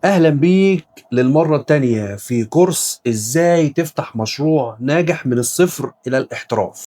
أهلا بيك للمرة التانية في كورس إزاي تفتح مشروع ناجح من الصفر إلى الاحتراف.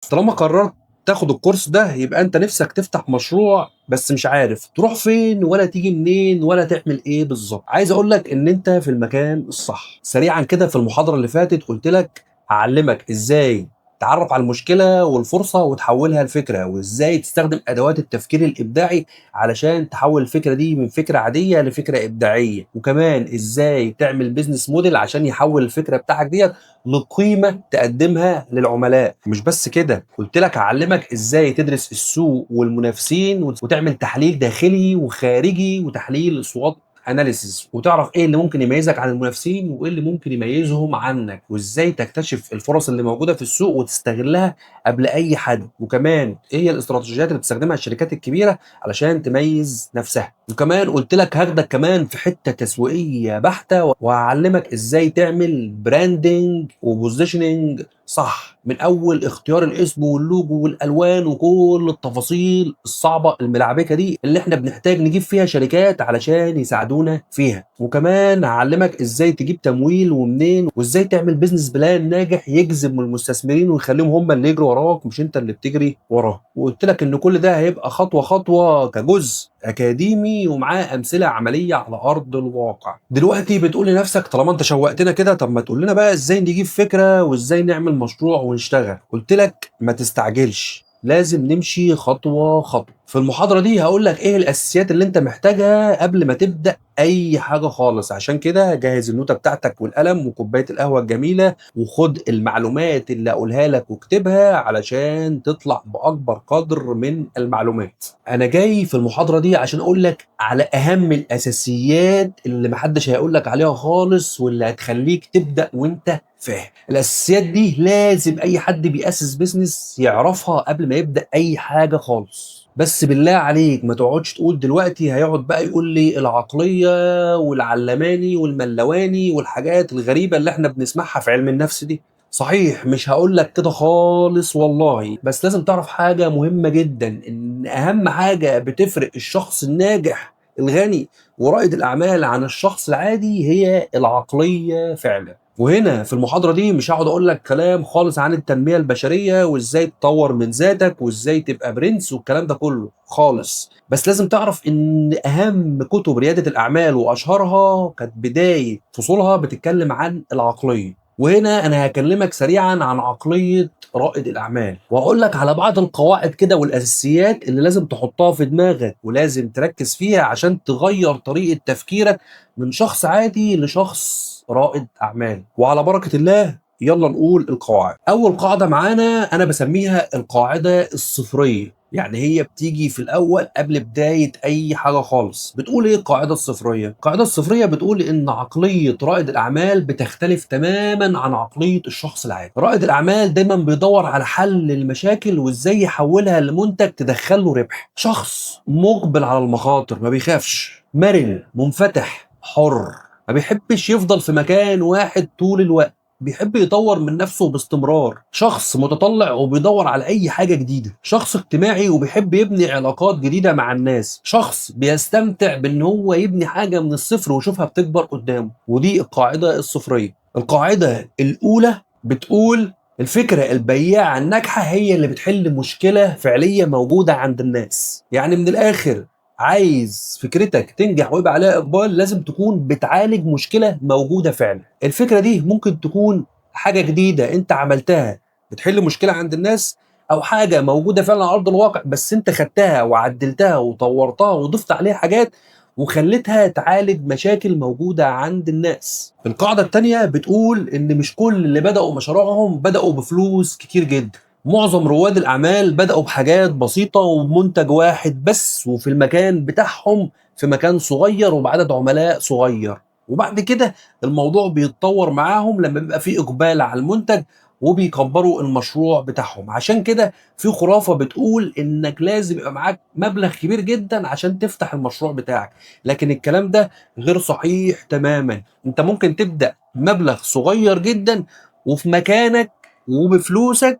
طالما قررت تاخد الكورس ده يبقى أنت نفسك تفتح مشروع بس مش عارف تروح فين ولا تيجي منين ولا تعمل إيه بالظبط. عايز أقول لك إن أنت في المكان الصح. سريعا كده في المحاضرة اللي فاتت قلت لك هعلمك إزاي تعرف على المشكلة والفرصة وتحولها لفكرة، وإزاي تستخدم أدوات التفكير الإبداعي علشان تحول الفكرة دي من فكرة عادية لفكرة إبداعية، وكمان إزاي تعمل بيزنس موديل عشان يحول الفكرة بتاعك ديت لقيمة تقدمها للعملاء. مش بس كده، قلت لك هعلمك ازاي تدرس السوق والمنافسين وتعمل تحليل داخلي وخارجي وتحليل اصوات اناليسيس، وتعرف ايه اللي ممكن يميزك عن المنافسين وايه اللي ممكن يميزهم عنك، وازاي تكتشف الفرص اللي موجوده في السوق وتستغلها قبل اي حد، وكمان ايه هي الاستراتيجيات اللي بتستخدمها الشركات الكبيره علشان تميز نفسها. وكمان قلت لك هاخدك كمان في حته تسويقيه بحته، وهعلمك ازاي تعمل براندنج وبوزيشننج صح، من اول اختيار الاسم واللوجو والالوان وكل التفاصيل الصعبه الملعبكه دي اللي احنا بنحتاج نجيب فيها شركات علشان يساعدونا فيها. وكمان هعلمك ازاي تجيب تمويل ومنين، وازاي تعمل بيزنس بلان ناجح يجذب من المستثمرين ويخليهم هم اللي يجروا وراك مش انت اللي بتجري وراه. وقلت لك ان كل ده هيبقى خطوه خطوه كجزء اكاديمي ومعاه امثله عمليه على ارض الواقع. دلوقتي بتقول لنفسك طالما انت شوقتنا كده، طب ما تقول لنا بقى ازاي نجيب فكره وازاي نعمل مشروع ونشتغل. قلت لك ما تستعجلش، لازم نمشي خطوه خطوه. في المحاضره دي هقول لك ايه الاساسيات اللي انت محتاجها قبل ما تبدا اي حاجه خالص. عشان كده جهز النوتة بتاعتك والقلم وكوبايه القهوه الجميله، وخد المعلومات اللي اقولها لك واكتبها علشان تطلع باكبر قدر من المعلومات. انا جاي في المحاضره دي عشان اقول لك على اهم الاساسيات اللي محدش هيقول لك عليها خالص، واللي هتخليك تبدا وانت فاهم. الاساسيات دي لازم اي حد بيأسس بيزنس يعرفها قبل ما يبدا اي حاجه خالص. بس بالله عليك ما تقعدش تقول دلوقتي هيقعد بقى يقول لي العقليه والعلماني والملواني والحاجات الغريبه اللي احنا بنسمعها في علم النفس دي. صحيح مش هقول لك كده خالص والله، بس لازم تعرف حاجة مهمة جدا، ان اهم حاجة بتفرق الشخص الناجح الغني ورائد الاعمال عن الشخص العادي هي العقلية فعلا. وهنا في المحاضرة دي مش هقعد اقول لك كلام خالص عن التنمية البشرية وازاي تطور من ذاتك وازاي تبقى برنس والكلام ده كله خالص، بس لازم تعرف ان اهم كتب ريادة الاعمال واشهرها كانت بداية فصولها بتتكلم عن العقلية. وهنا انا هكلمك سريعا عن عقلية رائد الاعمال، وهقول لك على بعض القواعد كده والاساسيات اللي لازم تحطها في دماغك ولازم تركز فيها عشان تغير طريقة تفكيرك من شخص عادي لشخص رائد اعمال. وعلى بركة الله يلا نقول القواعد. اول قاعدة معانا انا بسميها القاعدة الصفرية، يعني هي بتيجي في الاول قبل بدايه اي حاجه خالص. بتقول ايه القاعده الصفريه؟ القاعده الصفريه بتقول ان عقليه رائد الاعمال بتختلف تماما عن عقليه الشخص العادي. رائد الاعمال دايما بيدور على حل المشاكل وازاي يحولها لمنتج تدخله ربح. شخص مقبل على المخاطر، ما بيخافش، مرن، منفتح، حر، ما بيحبش يفضل في مكان واحد طول الوقت، بيحب يطور من نفسه باستمرار. شخص متطلع وبيدور على اي حاجة جديدة. شخص اجتماعي وبيحب يبني علاقات جديدة مع الناس. شخص بيستمتع بان هو يبني حاجة من الصفر ويشوفها بتكبر قدامه. ودي القاعدة الصفرية. القاعدة الاولى بتقول الفكرة البياعة الناجحة هي اللي بتحل مشكلة فعلية موجودة عند الناس. يعني من الاخر، عايز فكرتك تنجح ويبقى عليها اقبال لازم تكون بتعالج مشكله موجوده فعلا. الفكره دي ممكن تكون حاجه جديده انت عملتها بتحل مشكله عند الناس، او حاجه موجوده فعلا على ارض الواقع بس انت خدتها وعدلتها وطورتها وضفت عليها حاجات وخليتها تعالج مشاكل موجوده عند الناس. القاعده التانيه بتقول ان مش كل اللي بداوا مشاريعهم بداوا بفلوس كتير جدا. معظم رواد الأعمال بدأوا بحاجات بسيطة وبمنتج واحد بس وفي المكان بتاعهم، في مكان صغير وبعدد عملاء صغير، وبعد كده الموضوع بيتطور معاهم لما بيبقى فيه إقبال على المنتج وبيكبروا المشروع بتاعهم. عشان كده في خرافة بتقول إنك لازم يبقى معاك مبلغ كبير جدا عشان تفتح المشروع بتاعك، لكن الكلام ده غير صحيح تماما. انت ممكن تبدأ مبلغ صغير جدا وفي مكانك وبفلوسك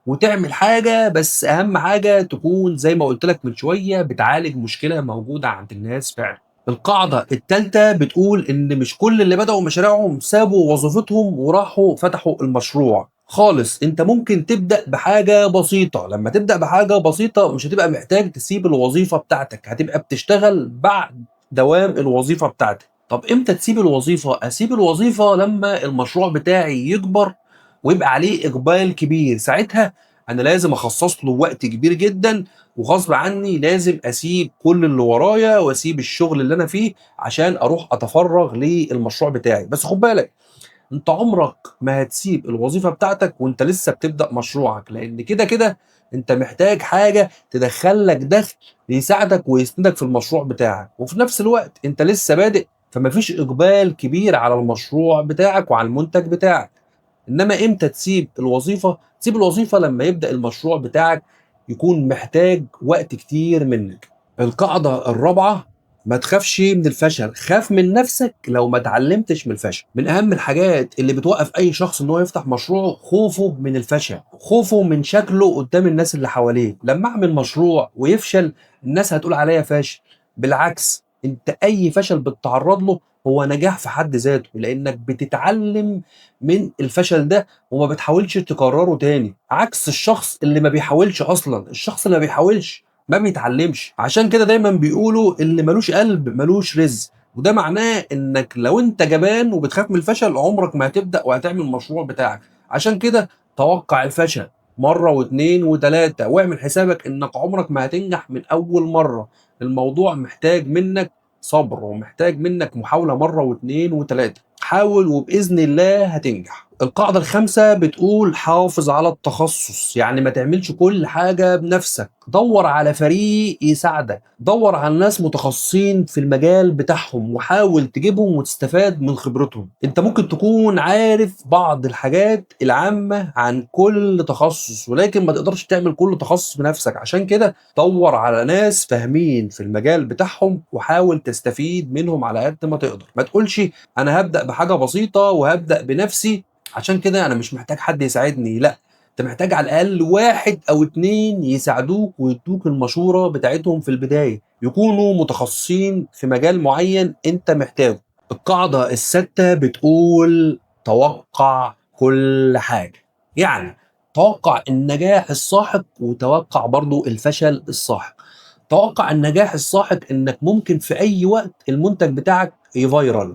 وتعمل حاجة، بس أهم حاجة تكون زي ما قُلت لك من شوية بتعالج مشكلة موجودة عند الناس فعلًا. القاعدة التالتة بتقول إن مش كل اللي بدأوا مشاريعهم سابوا وظيفتهم وراحوا فتحوا المشروع خالص، أنت ممكن تبدأ بحاجة بسيطة، لمّا تبدأ بحاجة بسيطة مش هتبقى محتاج تسيب الوظيفة بتاعتك، هتبقى بتشتغل بعد دوام الوظيفة بتاعتك. طب إمتى تسيب الوظيفة؟ أسيب الوظيفة لمّا المشروع بتاعي يكبر ويبقى عليه إقبال كبير، ساعتها أنا لازم أخصص له وقت كبير جدًا، وغصب عني لازم أسيب كل اللي ورايا وأسيب الشغل اللي أنا فيه عشان أروح أتفرغ للمشروع بتاعي. بس خد بالك، أنت عمرك ما هتسيب الوظيفة بتاعتك وأنت لسه بتبدأ مشروعك، لأن كده أنت محتاج حاجة تدخّل لك دخل يساعدك ويسندك في المشروع بتاعك، وفي نفس الوقت أنت لسه بادئ، فما فيش إقبال كبير على المشروع بتاعك وعلى المنتج بتاعك. إنما إمتى تسيب الوظيفة؟ تسيب الوظيفة لمّا يبدأ المشروع بتاعك يكون محتاج وقت كتير منّك. القاعدة الرابعة، ما تخافش من الفشل، خاف من نفسك لو ما اتعلمتش من الفشل. من أهم الحاجات اللي بتوقّف أي شخص إن هو يفتح مشروعه خوفه من الفشل، خوفه من شكله قدّام الناس اللي حواليه. لمّا أعمل مشروع ويفشل الناس هتقول عليَّ فاشل، بالعكس أنت أي فشل بتتعرّض له هو نجاح في حد ذاته، لإنك بتتعلم من الفشل ده وما بتحاولش تكرره تاني، عكس الشخص اللي ما بيحاولش أصلًا. الشخص اللي ما بيحاولش ما بيتعلمش. عشان كده دايمًا بيقولوا اللي ما لوش قلب ما لوش رزق، وده معناه إنك لو أنت جبان وبتخاف من الفشل عمرك ما هتبدأ وهتعمل المشروع بتاعك. عشان كده توقّع الفشل مرة و2 و3 واعمل حسابك إنك عمرك ما هتنجح من أول مرة. الموضوع محتاج منك صبر ومحتاج منك محاولة مرة و2 و3. حاول وبإذن الله هتنجح. القاعدة الخامسة بتقول حافظ على التخصص، يعني ما تعملش كل حاجة بنفسك، دور على فريق يساعدك، دور على ناس متخصصين في المجال بتاعهم وحاول تجيبهم وتستفاد من خبرتهم. انت ممكن تكون عارف بعض الحاجات العامة عن كل تخصص ولكن ما تقدرش تعمل كل تخصص بنفسك، عشان كده دور على ناس فاهمين في المجال بتاعهم وحاول تستفيد منهم على قد ما تقدر. ما تقولش أنا هابدأ بحاجة بسيطة وهابدأ بنفسي عشان كده أنا مش محتاج حد يساعدني، لأ، أنت محتاج على الأقل 1 أو 2 يساعدوك ويدوك المشورة بتاعتهم في البداية، يكونوا متخصصين في مجال معين أنت محتاجه. القاعدة السادسة بتقول توقّع كل حاجة، يعني توقّع النجاح الساحق وتوقّع برضه الفشل الساحق. توقّع النجاح الساحق إنك ممكن في أي وقت المنتج بتاعك يviral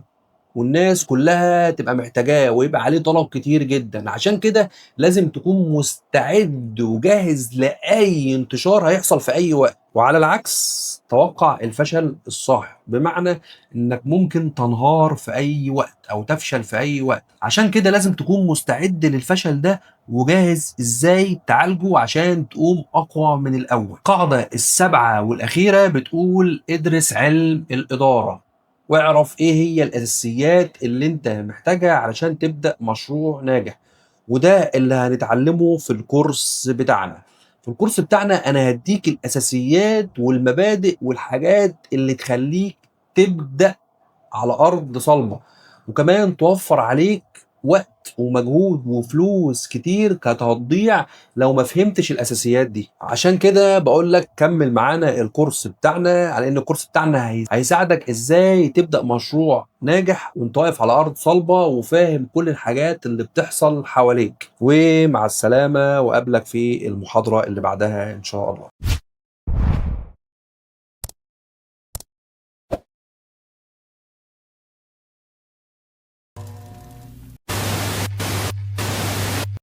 والناس كلها تبقى محتاجاه ويبقى عليه طلب كتير جدًا، عشان كده لازم تكون مستعد وجاهز لأي انتشار هيحصل في أي وقت. وعلى العكس توقّع الفشل الساحق، بمعنى إنك ممكن تنهار في أي وقت أو تفشل في أي وقت، عشان كده لازم تكون مستعد للفشل ده وجاهز إزاي تعالجه عشان تقوم أقوى من الأول. القاعدة السابعة والأخيرة بتقول ادرس علم الإدارة، واعرف إيه هي الأساسيات اللي أنت محتاجها علشان تبدأ مشروع ناجح، وده اللي هنتعلمه في الكورس بتاعنا. في الكورس بتاعنا أنا هادّيك الأساسيات والمبادئ والحاجات اللي تخلّيك تبدأ على أرض صلبة، وكمان توفّر عليك وقت ومجهود وفلوس كتير كانت هتضيع لو ما فهمتش الأساسيات دي. عشان كده باقول لك كمّل معانا الكورس بتاعنا، على إن الكورس بتاعنا هيساعدك إزاي تبدأ مشروع ناجح وأنت واقف على أرض صلبة وفاهم كل الحاجات اللي بتحصل حواليك. ومع السلامة وأقابلك في المحاضرة اللي بعدها إن شاء الله.